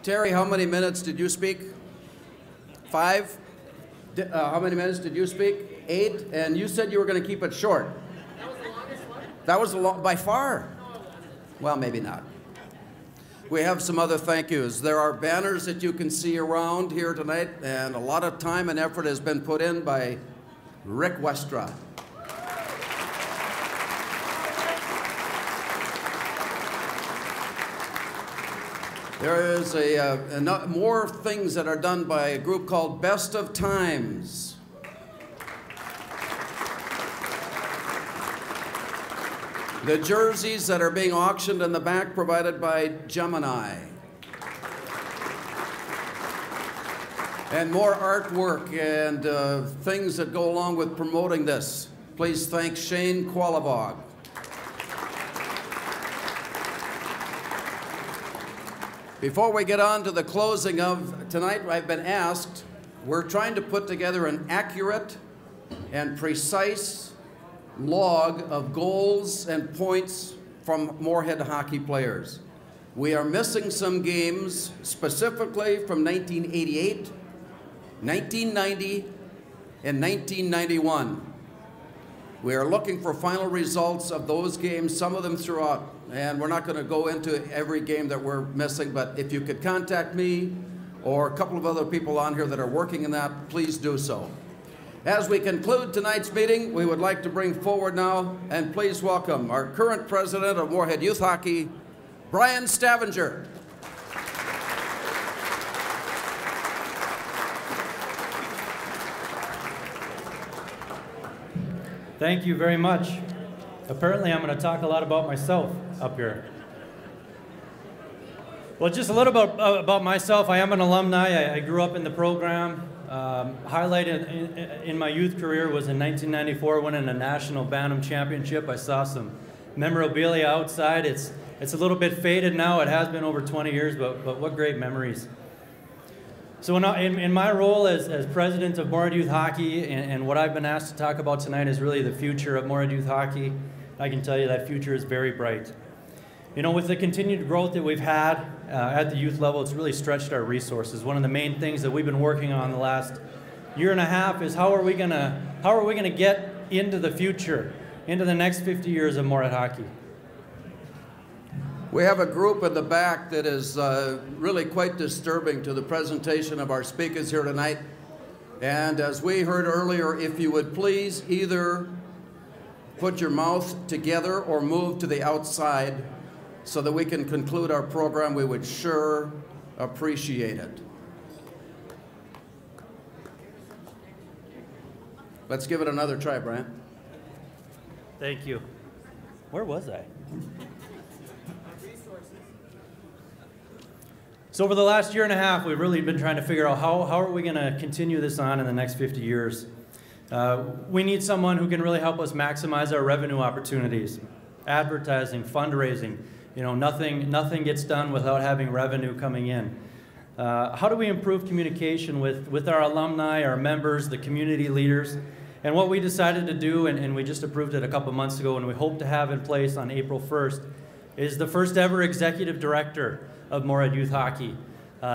Terry, how many minutes did you speak? 5? How many minutes did you speak? 8? And you said you were going to keep it short. That was the longest one? That was by far. Well, maybe not. We have some other thank yous. There are banners that you can see around here tonight, and a lot of time and effort has been put in by Rick Westra. There is more things that are done by a group called Best of Times. The jerseys that are being auctioned in the back provided by Gemini. And more artwork and things that go along with promoting this. Please thank Shane Qualabog. Before we get on to the closing of tonight, I've been asked, we're trying to put together an accurate and precise log of goals and points from Moorhead hockey players. We are missing some games, specifically from 1988, 1990, and 1991. We are looking for final results of those games, some of them throughout, and we're not going to go into every game that we're missing, but if you could contact me or a couple of other people on here that are working in that, please do so. As we conclude tonight's meeting, we would like to bring forward now, and please welcome our current president of Moorhead Youth Hockey, Brian Stavenger. Thank you very much. Apparently, I'm going to talk a lot about myself up here. Well, just a little bit about myself. I am an alumni. I grew up in the program. Highlight in my youth career was in 1994, winning a national Bantam championship. I saw some memorabilia outside. It's a little bit faded now. It has been over 20 years, but what great memories. So in my role as president of Moorhead Youth Hockey, and what I've been asked to talk about tonight is really the future of Moorhead Youth Hockey. I can tell you that future is very bright. You know, with the continued growth that we've had at the youth level, it's really stretched our resources. One of the main things that we've been working on the last year and a half is how are we gonna get into the future, into the next 50 years of Moorhead Hockey. We have a group in the back that is really quite disturbing to the presentation of our speakers here tonight. And as we heard earlier, if you would please either put your mouth together or move to the outside so that we can conclude our program, we would sure appreciate it. Let's give it another try, Brian. Thank you. Where was I? So over the last year and a half, we've really been trying to figure out how are we going to continue this on in the next 50 years. We need someone who can really help us maximize our revenue opportunities, advertising, fundraising. You know, nothing gets done without having revenue coming in. How do we improve communication with our alumni, our members, the community leaders? And what we decided to do, and we just approved it a couple months ago, and we hope to have in place on April 1st, is the first ever executive director of Moorhead Youth Hockey.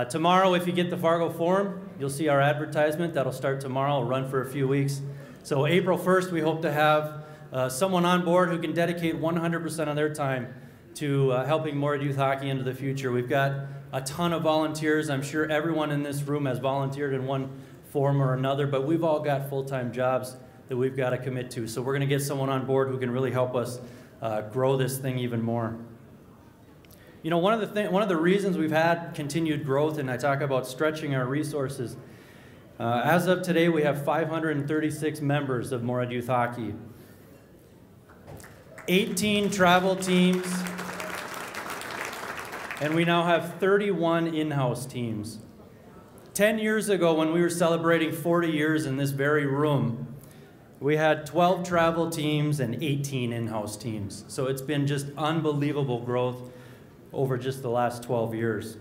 Tomorrow, if you get the Fargo Forum, you'll see our advertisement. That'll start tomorrow, it'll run for a few weeks. So April 1st, we hope to have someone on board who can dedicate 100% of their time to helping Moorhead Youth Hockey into the future. We've got a ton of volunteers. I'm sure everyone in this room has volunteered in one form or another, but we've all got full-time jobs that we've got to commit to. So we're going to get someone on board who can really help us grow this thing even more. You know, one of the reasons we've had continued growth, and I talk about stretching our resources, as of today we have 536 members of Moorhead Youth Hockey, 18 travel teams, and we now have 31 in-house teams. 10 years ago, when we were celebrating 40 years in this very room, we had 12 travel teams and 18 in-house teams. So it's been just unbelievable growth over just the last 12 years.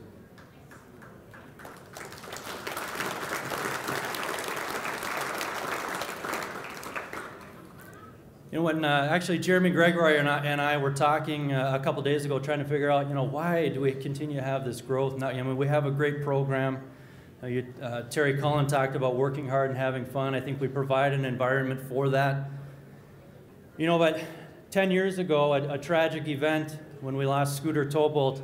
You know, when actually Jeremy Gregory and I were talking a couple days ago, trying to figure out, you know, why do we continue to have this growth? Now, I mean, we have a great program. Terry Cullen talked about working hard and having fun. I think we provide an environment for that. You know, but 10 years ago, a tragic event when we lost Scooter Tobolt,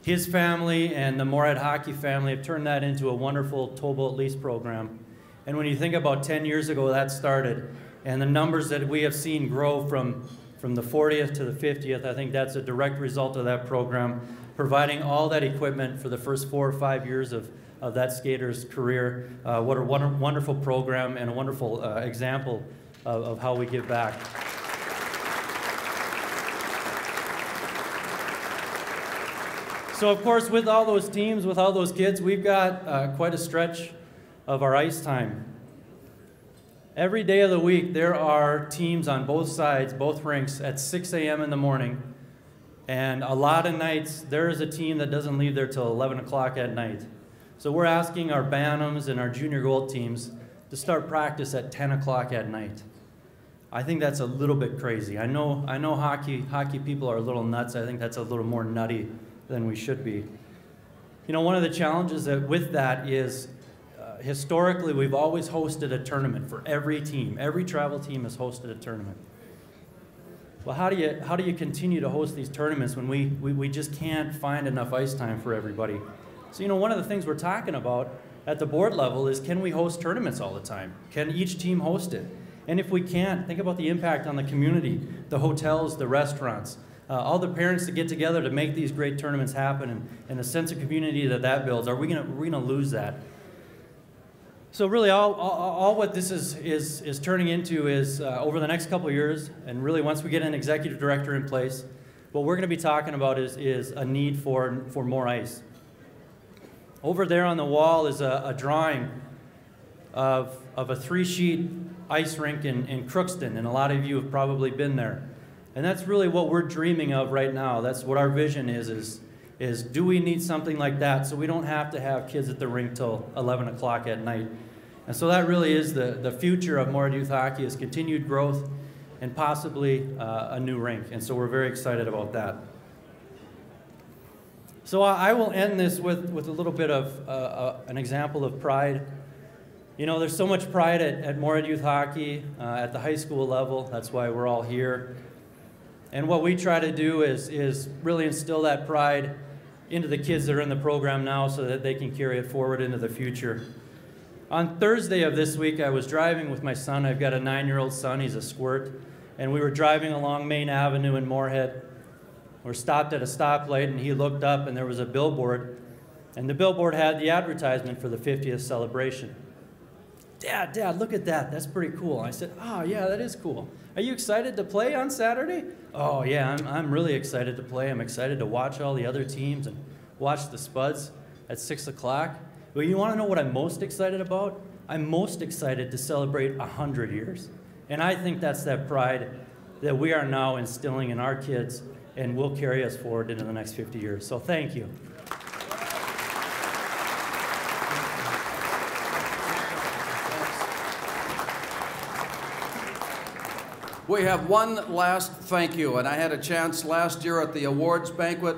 his family and the Moorhead Hockey family have turned that into a wonderful Tobolt lease program. And when you think about 10 years ago that started, and the numbers that we have seen grow from the 40th to the 50th, I think that's a direct result of that program, providing all that equipment for the first 4 or 5 years of that skater's career. What a wonderful program and a wonderful example of how we give back. So of course, with all those teams, with all those kids, we've got quite a stretch of our ice time. Every day of the week, there are teams on both sides, both rinks, at 6 a.m. in the morning. And a lot of nights, there is a team that doesn't leave there till 11 o'clock at night. So we're asking our Bantams and our junior gold teams to start practice at 10 o'clock at night. I think that's a little bit crazy. I know hockey people are a little nuts. I think that's a little more nutty than we should be. You know, one of the challenges with that is historically, we've always hosted a tournament for every team. Every travel team has hosted a tournament. Well, how do you continue to host these tournaments when we just can't find enough ice time for everybody? So, you know, one of the things we're talking about at the board level is, can we host tournaments all the time? Can each team host it? And if we can't, think about the impact on the community, the hotels, the restaurants, all the parents that get together to make these great tournaments happen, and the sense of community that builds. Are we gonna lose that? So really, all what this is turning into is over the next couple of years, and really once we get an executive director in place, what we're going to be talking about is a need for more ice. Over there on the wall is a drawing of a 3-sheet ice rink in Crookston, and a lot of you have probably been there. And that's really what we're dreaming of right now. That's what our vision is do we need something like that so we don't have to have kids at the rink till 11 o'clock at night. And so that really is the future of Moorhead Youth Hockey, is continued growth and possibly a new rink. And so we're very excited about that. So I will end this with a little bit of an example of pride. You know, there's so much pride at Moorhead Youth Hockey at the high school level. That's why we're all here. And what we try to do is really instill that pride into the kids that are in the program now so that they can carry it forward into the future. On Thursday of this week, I was driving with my son. I've got a 9-year-old son. He's a squirt. And we were driving along Main Avenue in Moorhead. We're stopped at a stoplight, and he looked up, and there was a billboard. And the billboard had the advertisement for the 50th celebration. Dad, look at that. That's pretty cool. I said, oh, yeah, that is cool. Are you excited to play on Saturday? Oh, yeah, I'm really excited to play. I'm excited to watch all the other teams and watch the Spuds at 6 o'clock. Well, you want to know what I'm most excited about? I'm most excited to celebrate 100 years. And I think that's that pride that we are now instilling in our kids and will carry us forward into the next 50 years. So thank you. We have one last thank you, and I had a chance last year at the awards banquet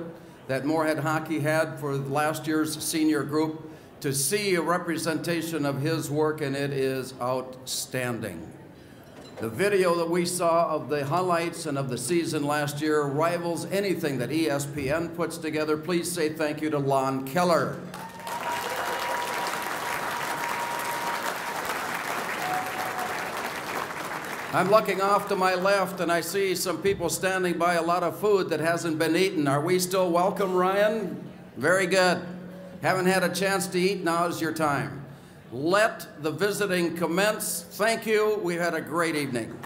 that Moorhead Hockey had for last year's senior group to see a representation of his work, and it is outstanding. The video that we saw of the highlights and of the season last year rivals anything that ESPN puts together. Please say thank you to Lon Keller. I'm looking off to my left, and I see some people standing by a lot of food that hasn't been eaten. Are we still welcome, Ryan? Very good. Haven't had a chance to eat, now is your time. Let the visiting commence. Thank you. We had a great evening.